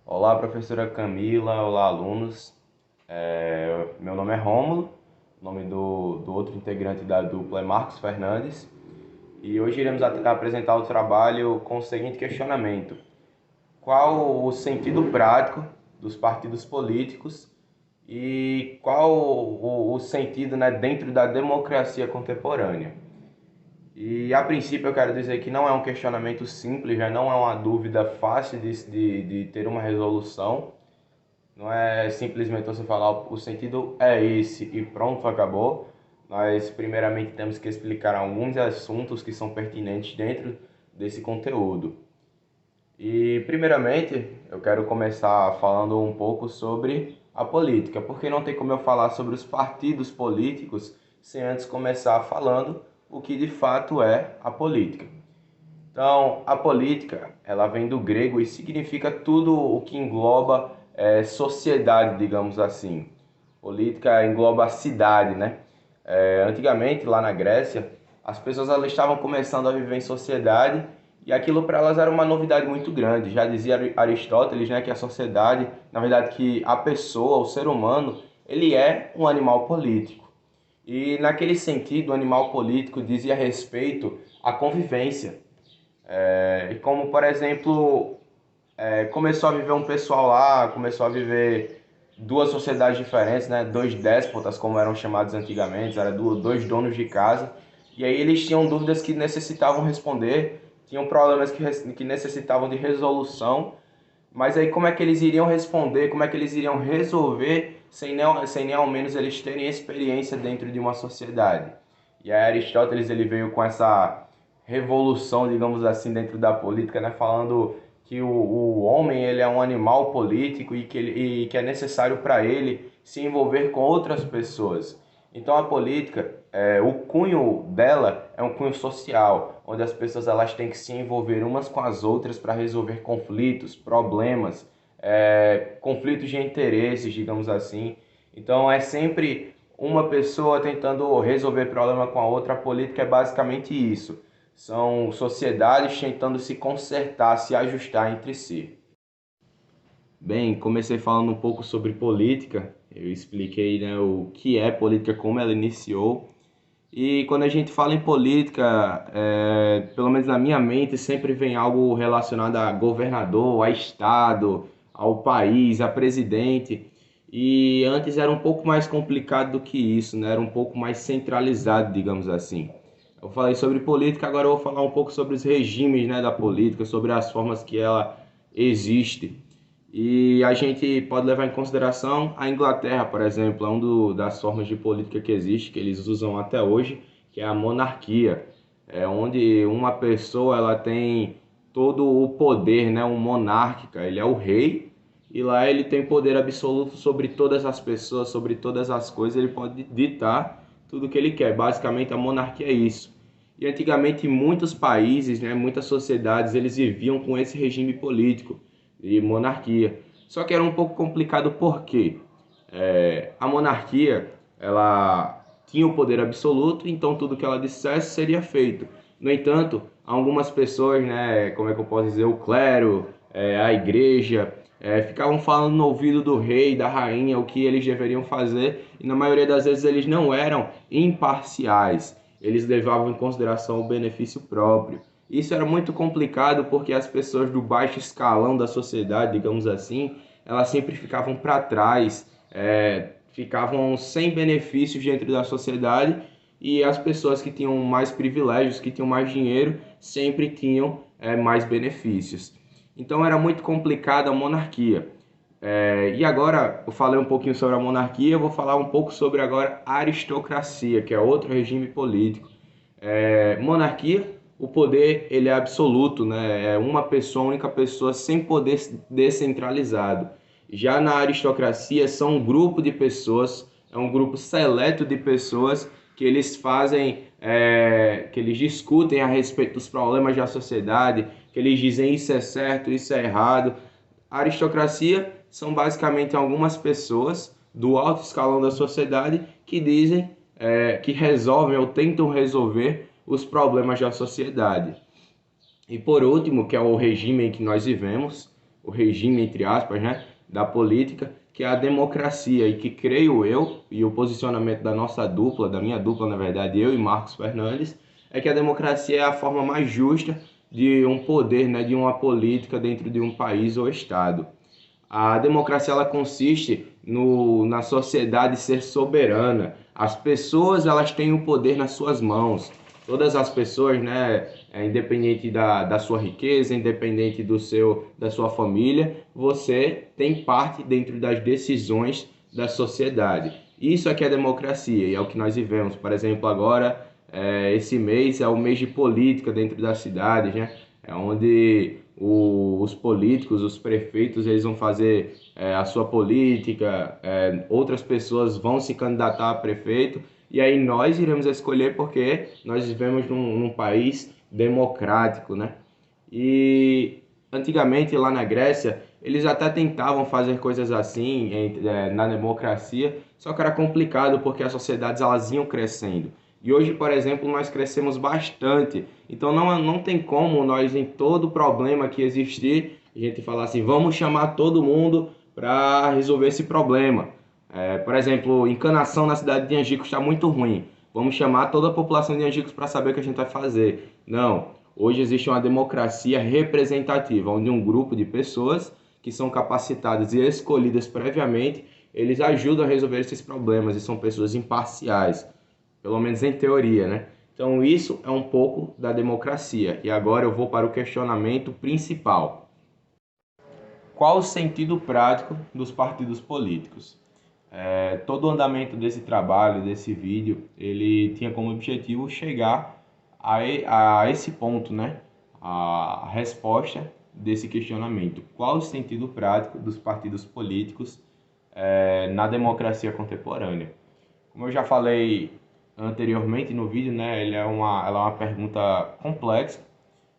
Olá, professora Camila, olá, alunos. Meu nome é Rômulo, o nome do outro integrante da dupla é Marcos Fernandes, e hoje iremos apresentar o trabalho com o seguinte questionamento: qual o sentido prático dos partidos políticos e qual o sentido, né, dentro da democracia contemporânea? E a princípio eu quero dizer que não é um questionamento simples, já não é uma dúvida fácil de ter uma resolução. Não é simplesmente você falar o sentido é esse e pronto, acabou. Nós primeiramente temos que explicar alguns assuntos que são pertinentes dentro desse conteúdo. E primeiramente eu quero começar falando um pouco sobre a política, porque não tem como eu falar sobre os partidos políticos sem antes começar falando o que de fato é a política. Então, a política, ela vem do grego e significa tudo o que engloba sociedade, digamos assim. Política engloba a cidade, né? Antigamente, lá na Grécia, as pessoas elas estavam começando a viver em sociedade e aquilo para elas era uma novidade muito grande. Já dizia Aristóteles, né, que a sociedade, na verdade, que a pessoa, o ser humano, ele é um animal político. E naquele sentido, o animal político dizia respeito à convivência. E como, por exemplo, começou a viver um pessoal lá, começou a viver duas sociedades diferentes, né? Dois déspotas, como eram chamados antigamente, eram dois donos de casa. E aí eles tinham dúvidas que necessitavam responder, tinham problemas que necessitavam de resolução, mas aí como é que eles iriam responder, como é que eles iriam resolver sem nem ao menos eles terem experiência dentro de uma sociedade? E aí Aristóteles ele veio com essa revolução, digamos assim, dentro da política, né? Falando que o homem ele é um animal político e que é necessário para ele se envolver com outras pessoas. Então a política, o cunho dela é um cunho social, onde as pessoas elas têm que se envolver umas com as outras para resolver conflitos, problemas, conflitos de interesses, digamos assim. Então é sempre uma pessoa tentando resolver problema com a outra. A política é basicamente isso. São sociedades tentando se consertar, se ajustar entre si. Bem, comecei falando um pouco sobre política. Eu expliquei, né, o que é política, como ela iniciou. E quando a gente fala em política, pelo menos na minha mente, sempre vem algo relacionado a governador, a estado, ao país, a presidente. E antes era um pouco mais complicado do que isso, né? Era um pouco mais centralizado, digamos assim. Eu falei sobre política, agora eu vou falar um pouco sobre os regimes, né, da política, sobre as formas que ela existe. E a gente pode levar em consideração a Inglaterra, por exemplo, é uma das formas de política que existe, que eles usam até hoje, que é a monarquia, onde uma pessoa ela tem todo o poder, né, um monárquica, ele é o rei, e lá ele tem poder absoluto sobre todas as pessoas, sobre todas as coisas, ele pode ditar tudo o que ele quer. Basicamente a monarquia é isso. E antigamente muitos países, né, muitas sociedades, eles viviam com esse regime político de monarquia. Só que era um pouco complicado porque a monarquia ela tinha o poder absoluto, então tudo que ela dissesse seria feito. No entanto, algumas pessoas, né, como é que eu posso dizer, o clero, a igreja, ficavam falando no ouvido do rei, da rainha, o que eles deveriam fazer, e na maioria das vezes eles não eram imparciais, eles levavam em consideração o benefício próprio. Isso era muito complicado porque as pessoas do baixo escalão da sociedade, digamos assim, elas sempre ficavam para trás, ficavam sem benefícios dentro da sociedade e as pessoas que tinham mais privilégios, que tinham mais dinheiro, sempre tinham mais benefícios. Então era muito complicada a monarquia. E agora eu falei um pouquinho sobre a monarquia, eu vou falar um pouco sobre agora a aristocracia, que é outro regime político. Monarquia, o poder ele é absoluto, né? É uma pessoa, única pessoa, sem poder descentralizado. Já na aristocracia são um grupo de pessoas, é um grupo seleto de pessoas que eles fazem, que eles discutem a respeito dos problemas da sociedade, que eles dizem isso é certo, isso é errado. A aristocracia são basicamente algumas pessoas do alto escalão da sociedade que dizem, que resolvem ou tentam resolver os problemas da sociedade. E por último, que é o regime em que nós vivemos, o regime, entre aspas, né, da política, que é a democracia, e que creio eu, e o posicionamento da nossa dupla, da minha dupla, na verdade, eu e Marcos Fernandes, é que a democracia é a forma mais justa de um poder, né, de uma política dentro de um país ou estado. A democracia ela consiste na sociedade ser soberana. As pessoas elas têm o poder nas suas mãos. Todas as pessoas, né, independente da sua riqueza, independente da sua família, você tem parte dentro das decisões da sociedade. Isso aqui é democracia e é o que nós vivemos. Por exemplo, agora, esse mês é o mês de política dentro das cidades, né? É onde os políticos, os prefeitos, eles vão fazer a sua política, outras pessoas vão se candidatar a prefeito, e aí nós iremos escolher porque nós vivemos num país democrático, né? E antigamente lá na Grécia, eles até tentavam fazer coisas assim na democracia, só que era complicado porque as sociedades elas iam crescendo. E hoje, por exemplo, nós crescemos bastante. Então não tem como nós, em todo problema que existir, a gente falar assim, vamos chamar todo mundo para resolver esse problema. Por exemplo, encanação na cidade de Angicos está muito ruim. Vamos chamar toda a população de Angicos para saber o que a gente vai fazer. Não. Hoje existe uma democracia representativa, onde um grupo de pessoas que são capacitadas e escolhidas previamente, eles ajudam a resolver esses problemas e são pessoas imparciais, pelo menos em teoria, né? Então isso é um pouco da democracia. E agora eu vou para o questionamento principal. Qual o sentido prático dos partidos políticos? Todo o andamento desse trabalho, desse vídeo, ele tinha como objetivo chegar a esse ponto, né? A resposta desse questionamento. Qual o sentido prático dos partidos políticos na democracia contemporânea? Como eu já falei anteriormente no vídeo, né? Ela é uma pergunta complexa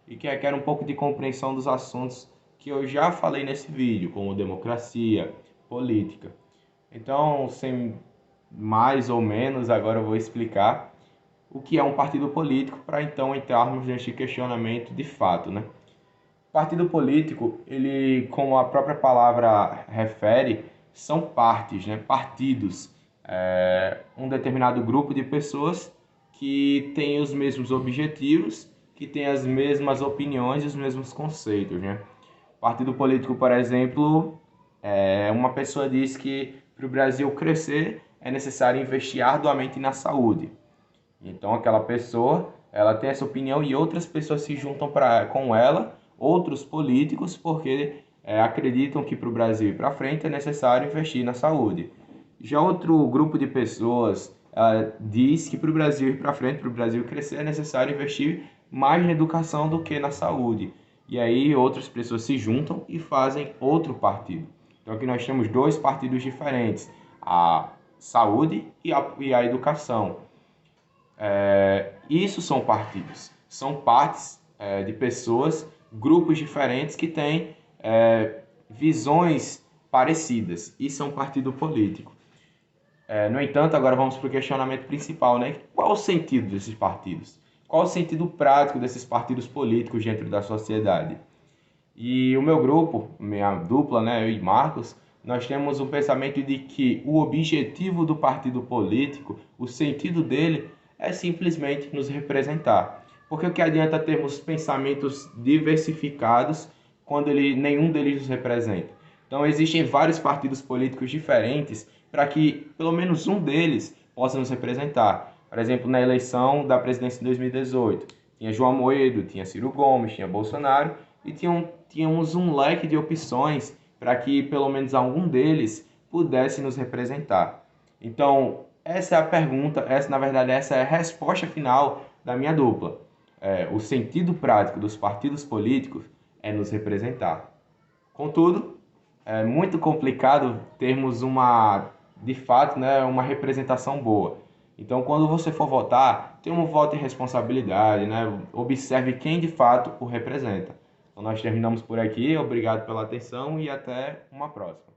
e que requer um pouco de compreensão dos assuntos que eu já falei nesse vídeo, como democracia, política. Então, sem mais ou menos, agora eu vou explicar o que é um partido político para então entrarmos neste questionamento de fato, né? Partido político, ele, como a própria palavra refere, são partes, né? Partidos. Um determinado grupo de pessoas que tem os mesmos objetivos, que tem as mesmas opiniões e os mesmos conceitos, né? Partido político, por exemplo, uma pessoa diz que para o Brasil crescer é necessário investir arduamente na saúde. Então aquela pessoa, ela tem essa opinião e outras pessoas se juntam com ela, outros políticos, porque acreditam que para o Brasil ir para frente é necessário investir na saúde. Já outro grupo de pessoas diz que para o Brasil ir para frente, para o Brasil crescer, é necessário investir mais na educação do que na saúde. E aí outras pessoas se juntam e fazem outro partido. Então aqui nós temos dois partidos diferentes, a saúde e a educação. Isso são partidos, são partes de pessoas, grupos diferentes que têm visões parecidas. Isso é um partido político. No entanto, agora vamos para o questionamento principal, né? Qual o sentido desses partidos? Qual o sentido prático desses partidos políticos dentro da sociedade? E o meu grupo, minha dupla, né, eu e Marcos, nós temos um pensamento de que o objetivo do partido político, o sentido dele, é simplesmente nos representar. Porque o que adianta termos pensamentos diversificados quando nenhum deles nos representa? Então existem vários partidos políticos diferentes para que pelo menos um deles possa nos representar. Por exemplo, na eleição da presidência de 2018, tinha João Amoedo, tinha Ciro Gomes, tinha Bolsonaro, e tínhamos um leque de opções para que pelo menos algum deles pudesse nos representar. Então, essa é a pergunta, essa é a resposta final da minha dupla. O sentido prático dos partidos políticos é nos representar. Contudo, é muito complicado termos de fato, né, uma representação boa. Então, quando você for votar, tenha um voto de responsabilidade, né? Observe quem de fato o representa. Então nós terminamos por aqui, obrigado pela atenção e até uma próxima.